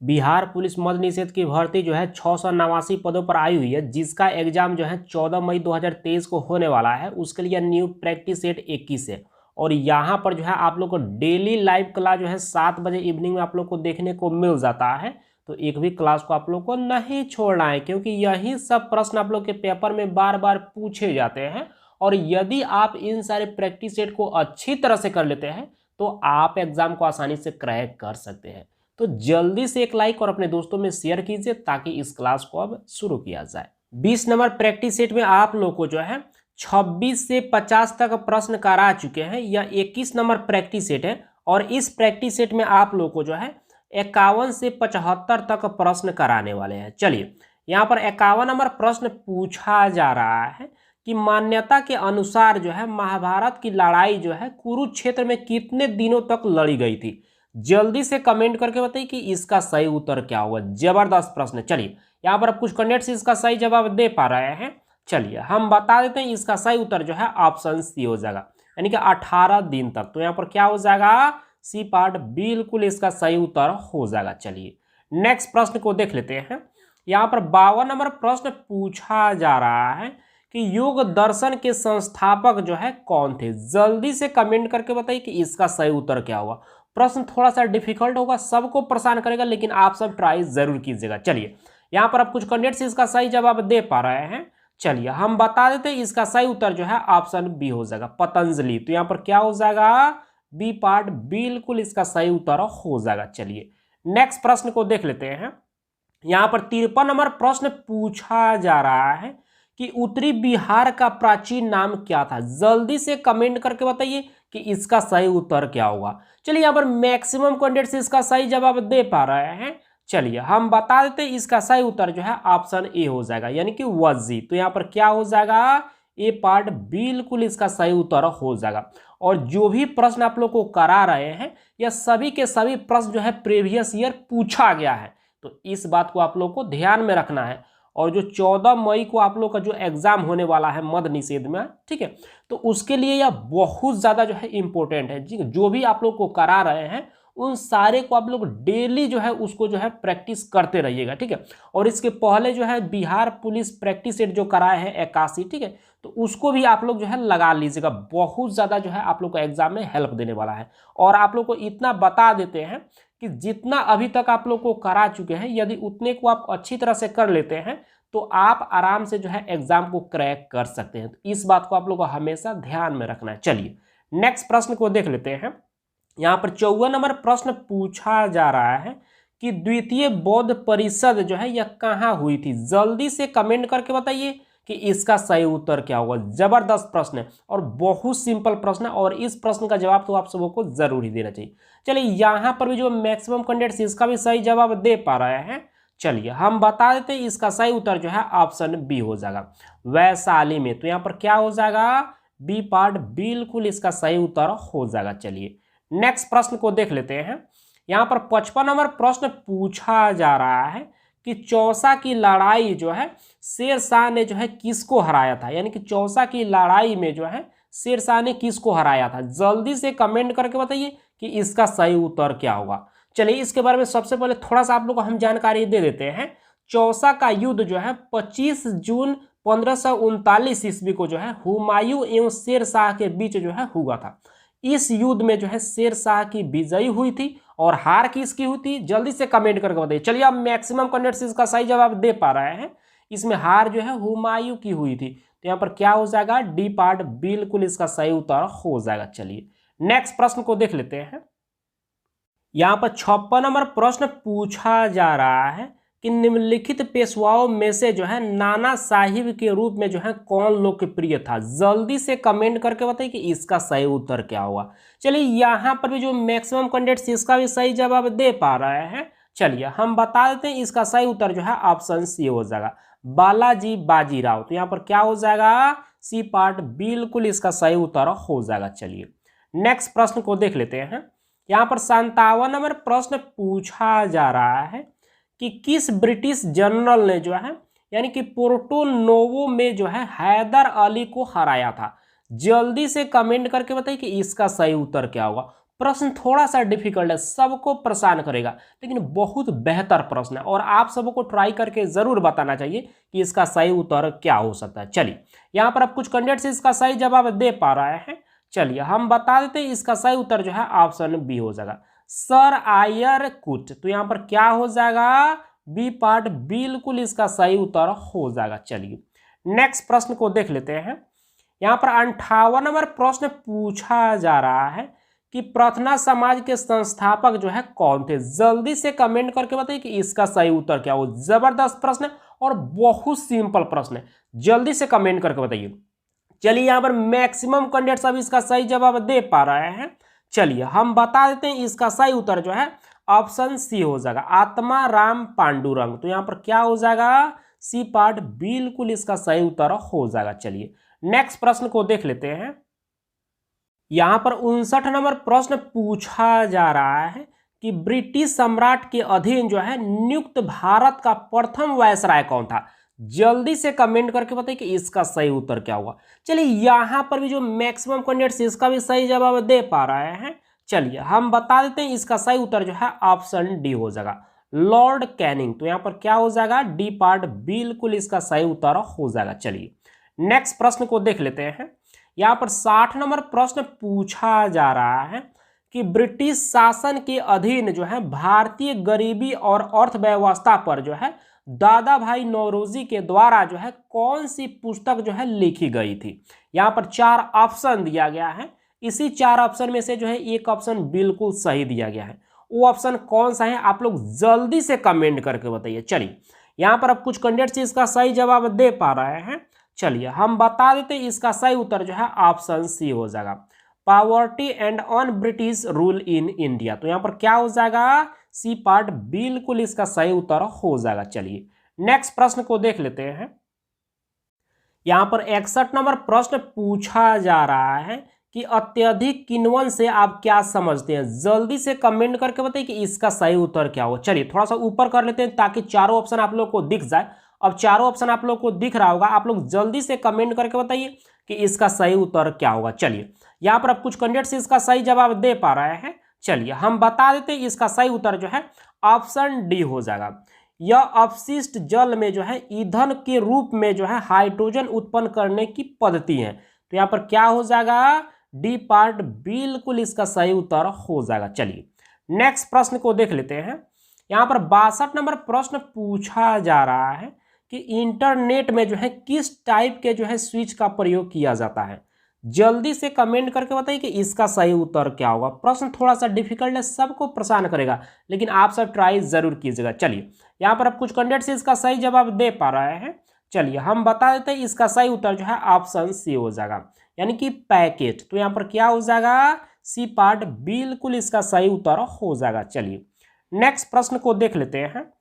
Bihar police मद निषेध की भर्ती जो है 689 पदों पर आई हुई है, जिसका एग्जाम जो है 14 मई 2023 को होने वाला है। उसके लिए न्यू प्रैक्टिस सेट 21 है। और यहाँ पर जो है आप लोग को डेली लाइव क्लास जो है 7 बजे इवनिंग में आप लोग को देखने को मिल जाता है। तो एक भी क्लास को आप लोग को नहीं छोड़ना है, क्योंकि यही सब प्रश्न आप लोग के पेपर में बार बार पूछे जाते हैं। और यदि आप इन सारे प्रैक्टिस सेट को अच्छी तरह से कर लेते हैं तो आप एग्जाम को आसानी से क्रैक कर सकते हैं। तो जल्दी से एक लाइक और अपने दोस्तों में शेयर कीजिए ताकि इस क्लास को अब शुरू किया जाए। 20 नंबर प्रैक्टिस सेट में आप लोग को जो है 26 से 50 तक प्रश्न करा चुके हैं। यह 21 नंबर प्रैक्टिस सेट है और इस प्रैक्टिस सेट में आप लोग को जो है 51 से 75 तक प्रश्न कराने वाले हैं। चलिए, यहाँ पर 51 नंबर प्रश्न पूछा जा रहा है कि मान्यता के अनुसार जो है महाभारत की लड़ाई जो है कुरुक्षेत्र में कितने दिनों तक लड़ी गई थी। जल्दी से कमेंट करके बताइए कि इसका सही उत्तर क्या होगा। जबरदस्त प्रश्न है। चलिए, यहाँ पर आप कुछ कैंडिडेट्स इसका सही जवाब दे पा रहे हैं। चलिए हम बता देते हैं, इसका सही उत्तर जो है ऑप्शन सी हो जाएगा, यानी कि 18 दिन तक। तो यहाँ पर क्या हो जाएगा, सी पार्ट बिल्कुल इसका सही उत्तर हो जाएगा। चलिए नेक्स्ट प्रश्न को देख लेते हैं। यहाँ पर 52 नंबर प्रश्न पूछा जा रहा है कि योग दर्शन के संस्थापक जो है कौन थे। जल्दी से कमेंट करके बताइए कि इसका सही उत्तर क्या होगा। प्रश्न थोड़ा सा डिफिकल्ट होगा, सबको परेशान करेगा, लेकिन आप सब ट्राई जरूर कीजिएगा। चलिए यहाँ पर आप कुछ कैंडिडेट्स इसका सही जवाब दे पा रहे हैं। चलिए हम बता देते हैं, इसका सही उत्तर जो है ऑप्शन बी हो जाएगा, पतंजलि। तो यहाँ पर क्या हो जाएगा, बी पार्ट बिल्कुल इसका सही उत्तर हो जाएगा। चलिए नेक्स्ट प्रश्न को देख लेते हैं। यहाँ पर 53 नंबर प्रश्न पूछा जा रहा है कि उत्तरी बिहार का प्राचीन नाम क्या था। जल्दी से कमेंट करके बताइए कि इसका सही उत्तर क्या होगा। चलिए यहाँ पर मैक्सिमम कैंडिडेट्स इसका सही जवाब दे पा रहे हैं। चलिए हम बता देते हैं, इसका सही उत्तर जो है ऑप्शन ए हो जाएगा, यानी कि वज्जी। तो यहाँ पर क्या हो जाएगा, ए पार्ट बिल्कुल इसका सही उत्तर हो जाएगा। और जो भी प्रश्न आप लोग को करा रहे हैं, यह सभी के सभी प्रश्न जो है प्रीवियस ईयर पूछा गया है। तो इस बात को आप लोग को ध्यान में रखना है। और जो 14 मई को आप लोग का जो एग्जाम होने वाला है मद निषेध में, ठीक है, तो उसके लिए यह बहुत ज़्यादा जो है इम्पोर्टेंट है। जो भी आप लोग को करा रहे हैं उन सारे को आप लोग डेली जो है उसको जो है प्रैक्टिस करते रहिएगा, ठीक है। और इसके पहले जो है बिहार पुलिस प्रैक्टिस सेट जो कराए हैं 81, ठीक है, तो उसको भी आप लोग जो है लगा लीजिएगा। बहुत ज़्यादा जो है आप लोग को एग्जाम में हेल्प देने वाला है। और आप लोग को इतना बता देते हैं कि जितना अभी तक आप लोग को करा चुके हैं, यदि उतने को आप अच्छी तरह से कर लेते हैं तो आप आराम से जो है एग्जाम को क्रैक कर सकते हैं। तो इस बात को आप लोग को हमेशा ध्यान में रखना है। चलिए नेक्स्ट प्रश्न को देख लेते हैं। यहाँ पर 54 नंबर प्रश्न पूछा जा रहा है कि द्वितीय बौद्ध परिषद जो है यह कहाँ हुई थी। जल्दी से कमेंट करके बताइए कि इसका सही उत्तर क्या होगा। जबरदस्त प्रश्न है और बहुत सिंपल प्रश्न है, और इस प्रश्न का जवाब तो आप सबों को जरूर ही देना चाहिए। चलिए यहाँ पर भी जो मैक्सिमम कैंडिडेट्स इसका भी सही जवाब दे पा रहे हैं। चलिए हम बता देते हैं, इसका सही उत्तर जो है ऑप्शन बी हो जाएगा, वैशाली में। तो यहाँ पर क्या हो जाएगा, बी पार्ट बिल्कुल इसका सही उत्तर हो जाएगा। चलिए नेक्स्ट प्रश्न को देख लेते हैं। यहाँ पर 55 नंबर प्रश्न पूछा जा रहा है कि चौसा की लड़ाई जो है शेर शाह ने जो है किसको हराया था। यानी कि चौसा की लड़ाई में जो है शेर शाह ने किसको हराया था। जल्दी से कमेंट करके बताइए कि इसका सही उत्तर क्या होगा। चलिए इसके बारे में सबसे पहले थोड़ा सा आप लोग को हम जानकारी दे देते हैं। चौसा का युद्ध जो है 25 जून 1539 ईस्वी को जो है हुमायूं एवं शेर शाह के बीच जो है हुआ था। इस युद्ध में जो है शेर शाह की विजयी हुई थी और हार किसकी हुई थी, जल्दी से कमेंट करके बताइए। चलिए अब मैक्सिमम कैंडिडेट्स इसका सही जवाब दे पा रहे हैं। इसमें हार जो है हुमायूं की हुई थी। तो यहाँ पर क्या हो जाएगा, डी पार्ट बिल्कुल इसका सही उत्तर हो जाएगा। चलिए नेक्स्ट प्रश्न को देख लेते हैं। यहाँ पर 56 नंबर प्रश्न पूछा जा रहा है कि निम्नलिखित पेशवाओं में से जो है नाना साहिब के रूप में जो है कौन लोकप्रिय था। जल्दी से कमेंट करके बताइए कि इसका सही उत्तर क्या होगा। चलिए यहाँ पर भी जो मैक्सिमम कैंडिडेट्स इसका भी सही जवाब दे पा रहे हैं। चलिए हम बता देते हैं, इसका सही उत्तर जो है ऑप्शन सी हो जाएगा, बालाजी बाजीराव। तो यहाँ पर क्या हो जाएगा, सी पार्ट बिल्कुल इसका सही उत्तर हो जाएगा। चलिए नेक्स्ट प्रश्न को देख लेते हैं। यहाँ पर 57 नंबर प्रश्न पूछा जा रहा है कि किस ब्रिटिश जनरल ने जो है यानी कि पोर्टो नोवो में जो है हैदर अली को हराया था। जल्दी से कमेंट करके बताइए कि इसका सही उत्तर क्या होगा। प्रश्न थोड़ा सा डिफिकल्ट है, सबको परेशान करेगा, लेकिन बहुत बेहतर प्रश्न है और आप सबको ट्राई करके जरूर बताना चाहिए कि इसका सही उत्तर क्या हो सकता है। चलिए यहाँ पर अब कुछ कैंडिडेट्स इसका सही जवाब दे पा रहे हैं। चलिए हम बता देते हैं, इसका सही उत्तर जो है ऑप्शन बी हो जाएगा, सर आयर कुट। तो यहाँ पर क्या हो जाएगा, बी पार्ट बिल्कुल इसका सही उत्तर हो जाएगा। चलिए नेक्स्ट प्रश्न को देख लेते हैं। यहाँ पर 58 नंबर प्रश्न पूछा जा रहा है कि प्रार्थना समाज के संस्थापक जो है कौन थे। जल्दी से कमेंट करके बताइए कि इसका सही उत्तर क्या हो। जबरदस्त प्रश्न है और बहुत सिंपल प्रश्न है, जल्दी से कमेंट करके बताइए। चलिए यहाँ पर मैक्सिमम कैंडिडेट्स अब इसका सही जवाब दे पा रहे हैं। चलिए हम बता देते हैं, इसका सही उत्तर जो है ऑप्शन सी हो जाएगा, आत्मा राम पांडुरंग। तो यहाँ पर क्या हो जाएगा, सी पार्ट बिल्कुल इसका सही उत्तर हो जाएगा। चलिए नेक्स्ट प्रश्न को देख लेते हैं। यहां पर 59 नंबर प्रश्न पूछा जा रहा है कि ब्रिटिश सम्राट के अधीन जो है नियुक्त भारत का प्रथम वायसराय कौन था। जल्दी से कमेंट करके बताइए कि इसका सही उत्तर क्या होगा। चलिए यहां पर भी जो मैक्सिमम कैंडिडेट्स इसका भी सही जवाब दे पा रहे हैं। चलिए हम बता देते हैं, इसका सही उत्तर जो है ऑप्शन डी हो जाएगा, लॉर्ड कैनिंग। तो यहां पर क्या हो जाएगा, डी पार्ट बिल्कुल इसका सही उत्तर हो जाएगा। चलिए नेक्स्ट प्रश्न को देख लेते हैं। यहाँ पर 60 नंबर प्रश्न पूछा जा रहा है कि ब्रिटिश शासन के अधीन जो है भारतीय गरीबी और अर्थव्यवस्था पर जो है दादा भाई नौरोजी के द्वारा जो है कौन सी पुस्तक जो है लिखी गई थी। यहाँ पर 4 ऑप्शन दिया गया है, इसी 4 ऑप्शन में से जो है एक ऑप्शन बिल्कुल सही दिया गया है। वो ऑप्शन कौन सा है आप लोग जल्दी से कमेंट करके बताइए। चलिए यहाँ पर अब कुछ कैंडिडेट्स इसका सही जवाब दे पा रहे हैं। चलिए हम बता देते हैं, इसका सही उत्तर जो है ऑप्शन सी हो जाएगा, poverty and on British rule in India. तो यहाँ पर क्या हो जाएगा, सी पार्ट बिल्कुल इसका सही उत्तर हो जाएगा। चलिए नेक्स्ट प्रश्न को देख लेते हैं। यहाँ पर 61 नंबर प्रश्न पूछा जा रहा है कि अत्यधिक किण्वन से आप क्या समझते हैं। जल्दी से कमेंट करके बताइए कि इसका सही उत्तर क्या होगा। चलिए थोड़ा सा ऊपर कर लेते हैं ताकि चारों ऑप्शन आप लोग को दिख जाए। अब चारों ऑप्शन आप लोग को दिख रहा होगा, आप लोग जल्दी से कमेंट करके बताइए कि इसका सही उत्तर क्या होगा। चलिए यहाँ पर अब कुछ कैंडिडेट्स इसका सही जवाब दे पा रहे हैं। चलिए हम बता देते हैं, इसका सही उत्तर जो है ऑप्शन डी हो जाएगा, यह अपशिष्ट जल में जो है ईंधन के रूप में जो है हाइड्रोजन उत्पन्न करने की पद्धति है। तो यहाँ पर क्या हो जाएगा, डी पार्ट बिल्कुल इसका सही उत्तर हो जाएगा। चलिए नेक्स्ट प्रश्न को देख लेते हैं। यहाँ पर 62 नंबर प्रश्न पूछा जा रहा है कि इंटरनेट में जो है किस टाइप के जो है स्विच का प्रयोग किया जाता है। जल्दी से कमेंट करके बताइए कि इसका सही उत्तर क्या होगा। प्रश्न थोड़ा सा डिफिकल्ट है, सबको परेशान करेगा, लेकिन आप सब ट्राई जरूर कीजिएगा। चलिए यहाँ पर अब कुछ कैंडिडेट्स इसका सही जवाब दे पा रहे हैं। चलिए हम बता देते हैं, इसका सही उत्तर जो है ऑप्शन सी हो जाएगा, यानी कि पैकेट। तो यहाँ पर क्या हो जाएगा, सी पार्ट बिल्कुल इसका सही उत्तर हो जाएगा। चलिए नेक्स्ट प्रश्न को देख लेते हैं।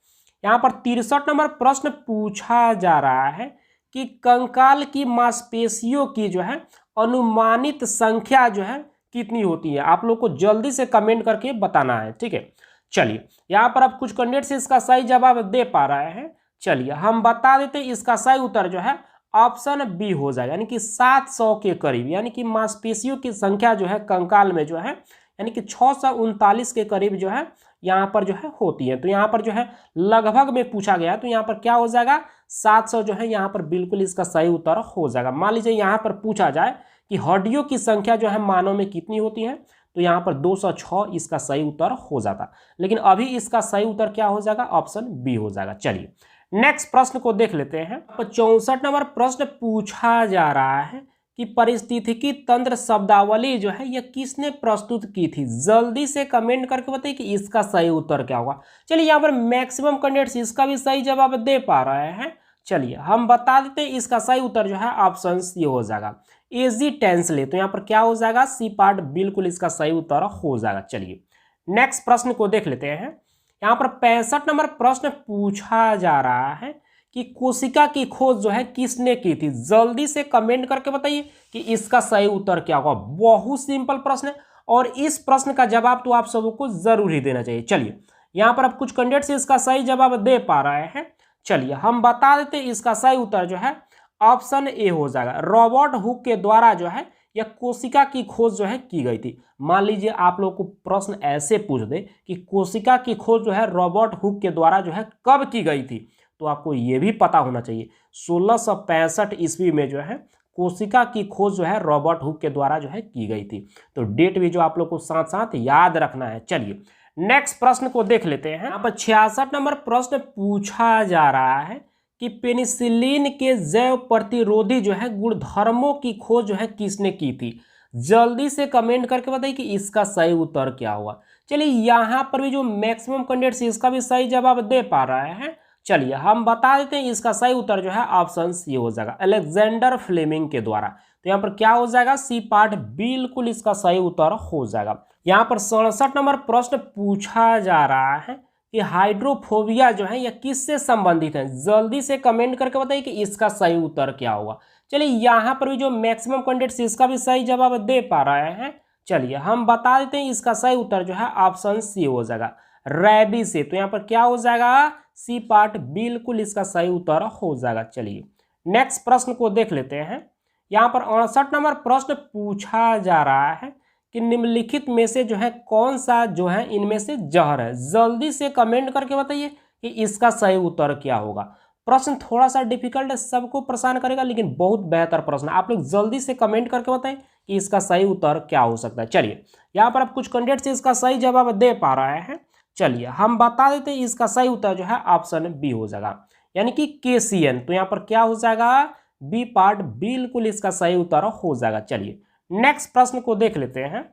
यहाँ पर 63 नंबर प्रश्न पूछा जा रहा है कि कंकाल की मांसपेशियों की जो है अनुमानित संख्या जो है कितनी होती है। आप लोग को जल्दी से कमेंट करके बताना है, ठीक है। चलिए यहाँ पर अब कुछ कैंडिडेट्स इसका सही जवाब दे पा रहे हैं। चलिए हम बता देते हैं, इसका सही उत्तर जो है ऑप्शन बी हो जाएगा, यानी कि 700 के करीब, यानी कि मांसपेशियों की संख्या जो है कंकाल में जो है यानी कि 639 के करीब जो है यहाँ पर जो है होती है। तो यहाँ पर जो है लगभग में पूछा गया है, तो यहाँ पर क्या हो जाएगा, 700 जो है यहाँ पर बिल्कुल इसका सही उत्तर हो जाएगा। मान लीजिए यहाँ पर पूछा जाए कि हड्डियों की संख्या जो है मानव में कितनी होती है, तो यहाँ पर 206 इसका सही उत्तर हो जाता, लेकिन अभी इसका सही उत्तर क्या हो जाएगा, ऑप्शन बी हो जाएगा। चलिए नेक्स्ट प्रश्न को देख लेते हैं। 64 नंबर प्रश्न पूछा जा रहा है कि पारिस्थितिकी तंत्र शब्दावली जो है यह किसने प्रस्तुत की थी। जल्दी से कमेंट करके बताइए कि इसका सही उत्तर क्या होगा। चलिए यहाँ पर मैक्सिमम कैंडिडेट्स इसका भी सही जवाब दे पा रहे हैं। चलिए हम बता देते हैं, इसका सही उत्तर जो है ऑप्शन सी हो जाएगा, एजी टेंसले। तो यहाँ पर क्या हो जाएगा, सी पार्ट बिल्कुल इसका सही उत्तर हो जाएगा। चलिए नेक्स्ट प्रश्न को देख लेते हैं। यहाँ पर 65 नंबर प्रश्न पूछा जा रहा है कि कोशिका की खोज जो है किसने की थी। जल्दी से कमेंट करके बताइए कि इसका सही उत्तर क्या होगा। बहुत सिंपल प्रश्न है और इस प्रश्न का जवाब तो आप सबको जरूर ही देना चाहिए। चलिए यहाँ पर अब कुछ कैंडिडेट्स इसका सही जवाब दे पा रहे हैं। चलिए हम बता देते हैं, इसका सही उत्तर जो है ऑप्शन ए हो जाएगा, रॉबर्ट हुक के द्वारा जो है या कोशिका की खोज जो है की गई थी। मान लीजिए आप लोग को प्रश्न ऐसे पूछ दे कि कोशिका की खोज जो है रॉबर्ट हुक के द्वारा जो है कब की गई थी, तो आपको ये भी पता होना चाहिए 1665 ईस्वी में जो है कोशिका की खोज जो है रॉबर्ट हुक के द्वारा जो है की गई थी। तो डेट भी जो आप लोग को साथ साथ याद रखना है। चलिए नेक्स्ट प्रश्न को देख लेते हैं। यहाँ पर 66 नंबर प्रश्न पूछा जा रहा है कि पेनिसिलिन के जैव प्रतिरोधी जो है गुणधर्मों की खोज जो है किसने की थी। जल्दी से कमेंट करके बताइए कि इसका सही उत्तर क्या हुआ। चलिए यहाँ पर भी जो मैक्सिमम कैंडिडेट्स इसका भी सही जवाब दे पा रहे हैं। चलिए हम बता देते हैं इसका सही उत्तर जो है ऑप्शन सी हो जाएगा, अलेक्जेंडर फ्लेमिंग के द्वारा। तो यहाँ पर क्या हो जाएगा, सी पार्ट बिल्कुल इसका सही उत्तर हो जाएगा। यहाँ पर 67 नंबर प्रश्न पूछा जा रहा है कि हाइड्रोफोबिया जो है यह किससे संबंधित है। जल्दी से कमेंट करके बताइए कि इसका सही उत्तर क्या हुआ। चलिए यहाँ पर भी जो मैक्सिमम कैंडिडेट्स इसका भी सही जवाब दे पा रहे हैं। चलिए हम बता देते हैं इसका सही उत्तर जो है ऑप्शन सी हो जाएगा, रैबी से। तो यहाँ पर क्या हो जाएगा, सी पार्ट बिल्कुल इसका सही उत्तर हो जाएगा। चलिए नेक्स्ट प्रश्न को देख लेते हैं। यहाँ पर 68 नंबर प्रश्न पूछा जा रहा है कि निम्नलिखित में से जो है कौन सा जो है इनमें से जहर है। जल्दी से कमेंट करके बताइए कि इसका सही उत्तर क्या होगा। प्रश्न थोड़ा सा डिफिकल्ट है, सबको परेशान करेगा, लेकिन बहुत बेहतर प्रश्न। आप लोग जल्दी से कमेंट करके बताएं कि इसका सही उत्तर क्या हो सकता है। चलिए यहाँ पर आप कुछ कैंडिडेट से इसका सही जवाब दे पा रहे हैं। चलिए हम बता देते हैं इसका सही उत्तर जो है ऑप्शन बी हो जाएगा, यानी कि केसीएन। तो यहाँ पर क्या हो जाएगा, बी पार्ट बिल्कुल इसका सही उत्तर हो जाएगा। चलिए नेक्स्ट प्रश्न को देख लेते हैं।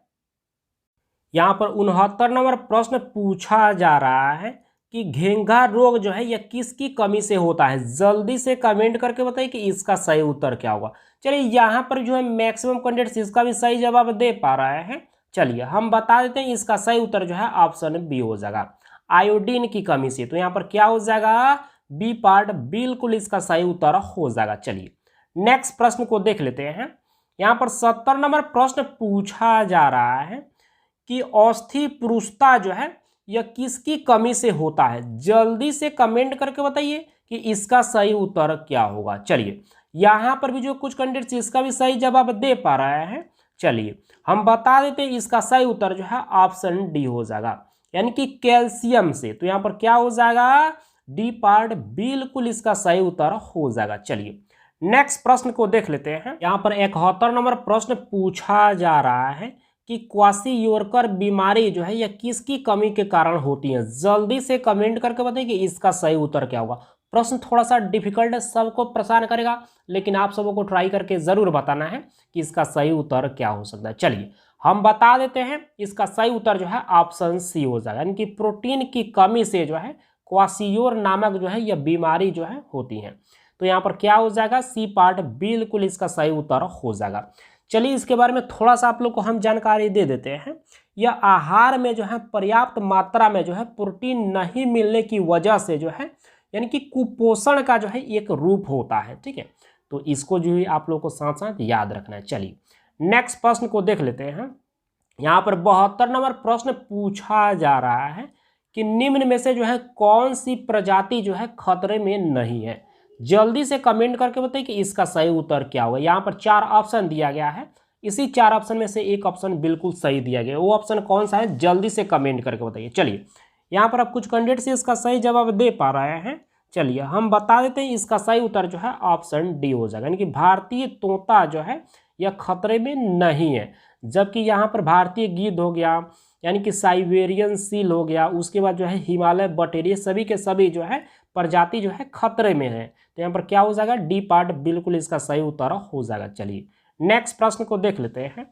यहाँ पर 69 नंबर प्रश्न पूछा जा रहा है कि घेंघा रोग जो है यह किसकी कमी से होता है। जल्दी से कमेंट करके बताइए कि इसका सही उत्तर क्या होगा। चलिए यहाँ पर जो है मैक्सिमम कैंडिडेट्स इसका भी सही जवाब दे पा रहे हैं। चलिए हम बता देते हैं इसका सही उत्तर जो है ऑप्शन बी हो जाएगा, आयोडीन की कमी से। तो यहाँ पर क्या हो जाएगा, बी पार्ट बिल्कुल इसका सही उत्तर हो जाएगा। चलिए नेक्स्ट प्रश्न को देख लेते हैं। यहाँ पर 70 नंबर प्रश्न पूछा जा रहा है कि अस्थिपुरुषता जो है यह किसकी कमी से होता है। जल्दी से कमेंट करके बताइए कि इसका सही उत्तर क्या होगा। चलिए यहाँ पर भी जो कुछ कैंडिडेट्स इसका भी सही जवाब दे पा रहे हैं। चलिए हम बता देते हैं इसका सही उत्तर जो है ऑप्शन डी हो जाएगा, यानी कि कैल्शियम से। तो यहाँ पर क्या हो जाएगा, डी पार्ट बिल्कुल इसका सही उत्तर हो जाएगा। चलिए नेक्स्ट प्रश्न को देख लेते हैं। यहाँ पर 71 नंबर प्रश्न पूछा जा रहा है कि क्वाशियोरकर बीमारी जो है यह किसकी कमी के कारण होती है। जल्दी से कमेंट करके बताइए कि इसका सही उत्तर क्या होगा। प्रश्न थोड़ा सा डिफिकल्ट है, सबको परेशान करेगा, लेकिन आप सबको ट्राई करके जरूर बताना है कि इसका सही उत्तर क्या हो सकता है। चलिए हम बता देते हैं इसका सही उत्तर जो है ऑप्शन सी हो जाएगा, यानी कि प्रोटीन की कमी से जो है क्वाशियोर नामक जो है यह बीमारी जो है होती है। तो यहाँ पर क्या हो जाएगा, सी पार्ट बिल्कुल इसका सही उत्तर हो जाएगा। चलिए इसके बारे में थोड़ा सा आप लोग को हम जानकारी दे देते हैं। यह आहार में जो है पर्याप्त मात्रा में जो है प्रोटीन नहीं मिलने की वजह से जो है, यानी कि कुपोषण का जो है एक रूप होता है। ठीक है, तो इसको जो है आप लोग को साथ साथ याद रखना है। चलिए नेक्स्ट प्रश्न को देख लेते हैं। यहाँ पर 72 नंबर प्रश्न पूछा जा रहा है कि निम्न में से जो है कौन सी प्रजाति जो है खतरे में नहीं है। जल्दी से कमेंट करके बताइए कि इसका सही उत्तर क्या होगा। यहाँ पर 4 ऑप्शन दिया गया है, इसी 4 ऑप्शन में से एक ऑप्शन बिल्कुल सही दिया गया है। वो ऑप्शन कौन सा है, जल्दी से कमेंट करके बताइए। चलिए यहाँ पर आप कुछ कैंडिडेट से इसका सही जवाब दे पा रहे हैं। चलिए हम बता देते हैं इसका सही उत्तर जो है ऑप्शन डी हो जाएगा, यानी कि भारतीय तोता जो है यह खतरे में नहीं है। जबकि यहाँ पर भारतीय गिद्ध हो गया, यानी कि साइबेरियन सील हो गया, उसके बाद जो है हिमालय बटेरिया, सभी के सभी जो है प्रजाति जो है खतरे में है। तो यहाँ पर क्या हो जाएगा, डी पार्ट बिल्कुल इसका सही उत्तर हो जाएगा। चलिए नेक्स्ट प्रश्न को देख लेते हैं।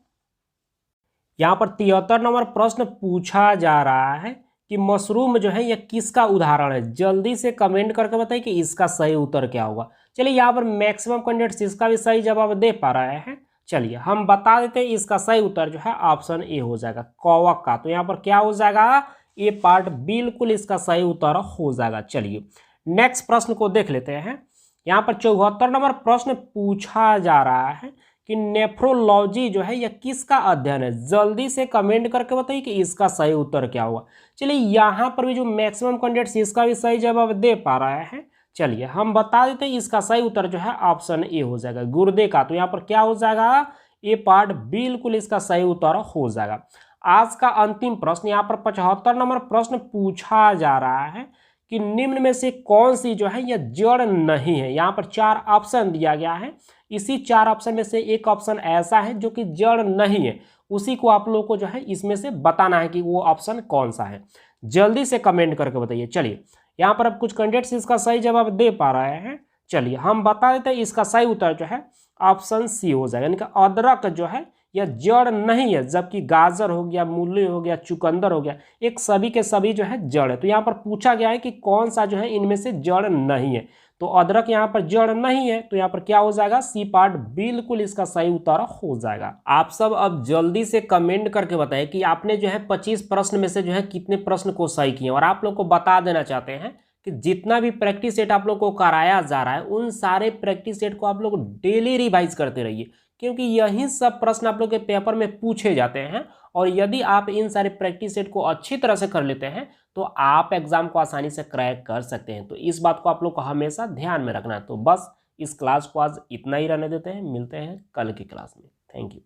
यहाँ पर 73 नंबर प्रश्न पूछा जा रहा है कि मशरूम जो है यह किसका उदाहरण है। जल्दी से कमेंट करके बताइए कि इसका सही उत्तर क्या होगा। चलिए यहाँ पर मैक्सिमम कैंडिडेट्स इसका भी सही जवाब दे पा रहे हैं। चलिए हम बता देते हैं इसका सही उत्तर जो है ऑप्शन ए हो जाएगा, कौवा का। तो यहाँ पर क्या हो जाएगा, ए पार्ट बिल्कुल इसका सही उत्तर हो जाएगा। चलिए नेक्स्ट प्रश्न को देख लेते हैं। यहाँ पर 74 नंबर प्रश्न पूछा जा रहा है कि नेफ्रोलॉजी जो है यह किसका अध्ययन है। जल्दी से कमेंट करके बताइए कि इसका सही उत्तर क्या होगा। चलिए यहाँ पर भी जो मैक्सिमम कैंडिडेट्स इसका भी सही जवाब दे पा रहे हैं। चलिए हम बता देते हैं इसका सही उत्तर जो है ऑप्शन ए हो जाएगा, गुर्दे का। तो यहाँ पर क्या हो जाएगा, ए पार्ट बिल्कुल इसका सही उत्तर हो जाएगा। आज का अंतिम प्रश्न, यहाँ पर 75 नंबर प्रश्न पूछा जा रहा है कि निम्न में से कौन सी जो है यह जड़ नहीं है। यहाँ पर 4 ऑप्शन दिया गया है, इसी 4 ऑप्शन में से एक ऑप्शन ऐसा है जो कि जड़ नहीं है, उसी को आप लोगों को जो है इसमें से बताना है कि वो ऑप्शन कौन सा है। जल्दी से कमेंट करके बताइए। चलिए यहाँ पर अब कुछ कैंडिडेट्स इसका सही जवाब दे पा रहे हैं। चलिए हम बता देते हैं, इसका सही उत्तर जो है ऑप्शन सी हो जाएगा, यानी कि अदरक जो है यह जड़ नहीं है, जबकि गाजर हो गया, मूली हो गया, चुकंदर हो गया, एक सभी के सभी जो है जड़ है। तो यहाँ पर पूछा गया है कि कौन सा जो है इनमें से जड़ नहीं है, तो अदरक यहाँ पर जड़ नहीं है, तो यहाँ पर क्या हो जाएगा, सी पार्ट बिल्कुल इसका सही उत्तर हो जाएगा। आप सब अब जल्दी से कमेंट करके बताएं कि आपने जो है 25 प्रश्न में से जो है कितने प्रश्न को सही किए। और आप लोग को बता देना चाहते हैं कि जितना भी प्रैक्टिस सेट आप लोग को कराया जा रहा है, उन सारे प्रैक्टिस सेट को आप लोग डेली रिवाइज करते रहिए, क्योंकि यही सब प्रश्न आप लोग के पेपर में पूछे जाते हैं। और यदि आप इन सारे प्रैक्टिस सेट को अच्छी तरह से कर लेते हैं तो आप एग्जाम को आसानी से क्रैक कर सकते हैं। तो इस बात को आप लोग को हमेशा ध्यान में रखना है। तो बस इस क्लास को आज इतना ही रहने देते हैं, मिलते हैं कल की क्लास में। Thank you.